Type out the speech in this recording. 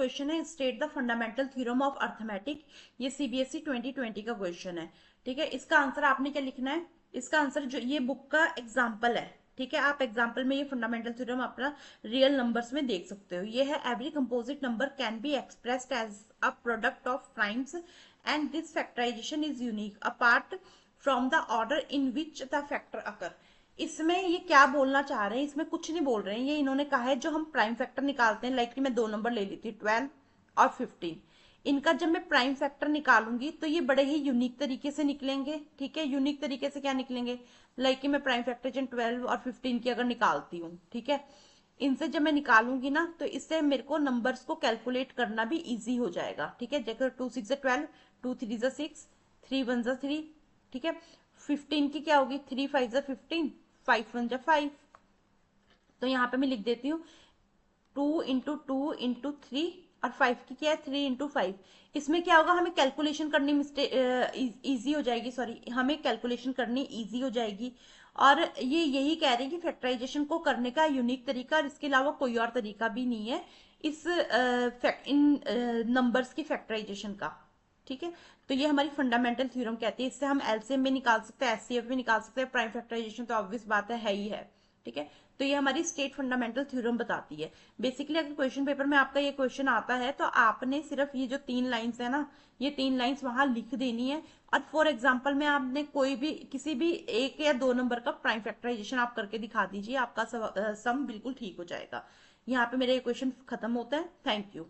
Question है state the fundamental theorem of arithmetic. ये CBSE 2020 का क्वेश्चन है। ठीक है, इसका आंसर आपने क्या लिखना है, इसका आंसर जो ये बुक का एग्जाम्पल है। ठीक है, आप एग्जाम्पल में ये फंडामेंटल थ्योरम अपना रियल नंबर्स में देख सकते हो। ये है every composite number can be expressed as a product of primes and this factorisation is unique apart from the order in which the factor occur. इसमें ये क्या बोलना चाह रहे हैं, इसमें कुछ नहीं बोल रहे हैं। ये इन्होंने कहा है जो हम प्राइम फैक्टर निकालते हैं, लाइक मैं दो नंबर ले ली थी 12 और 15, इनका जब मैं प्राइम फैक्टर निकालूंगी तो ये बड़े ही यूनिक तरीके से निकलेंगे। ठीक है, यूनिक तरीके से क्या निकलेंगे, लाइक कि मैं प्राइम फैक्टर जन 12 और 15 की अगर निकालती हूँ, ठीक है, इनसे जब मैं निकालूंगी ना तो इससे मेरे को नंबर्स को कैलकुलेट करना भी इजी हो जाएगा। ठीक है, जैसे 2 6 12, 2 3 6, 3 1 3, ठीक है, 15 की क्या होगी, 3 5 15, 5 1 5। तो यहाँ पे मैं लिख देती हूँ 2 × 2 × 3 और 5 की क्या है 3 × 5। इसमें क्या होगा, हमें कैलकुलेशन करनी इजी हो जाएगी, सॉरी हमें कैलकुलेशन करनी इजी हो जाएगी। और ये यही कह रहे हैं कि फैक्टराइजेशन को करने का यूनिक तरीका और इसके अलावा कोई और तरीका भी नहीं है इस इन नंबर्स की फैक्टराइजेशन का। ठीक है, तो ये हमारी फंडामेंटल थ्योरम कहती है। इससे हम एलसीएम भी निकाल सकते हैं, एचसीएफ भी निकाल सकते हैं, प्राइम फैक्टराइजेशन तो ऑब्वियस बात है ही है। ठीक है, तो ये हमारी स्टेट फंडामेंटल थ्योरम बताती है। बेसिकली अगर क्वेश्चन पेपर में आपका ये क्वेश्चन आता है तो आपने सिर्फ ये जो 3 लाइंस है ना, ये 3 लाइंस वहां लिख देनी है। और फॉर एग्जाम्पल में आपने कोई भी किसी भी 1 या 2 नंबर का प्राइम फैक्टराइजेशन आप करके दिखा दीजिए, आपका सम बिल्कुल ठीक हो जाएगा। यहाँ पे मेरे क्वेश्चन खत्म होता है। Thank you.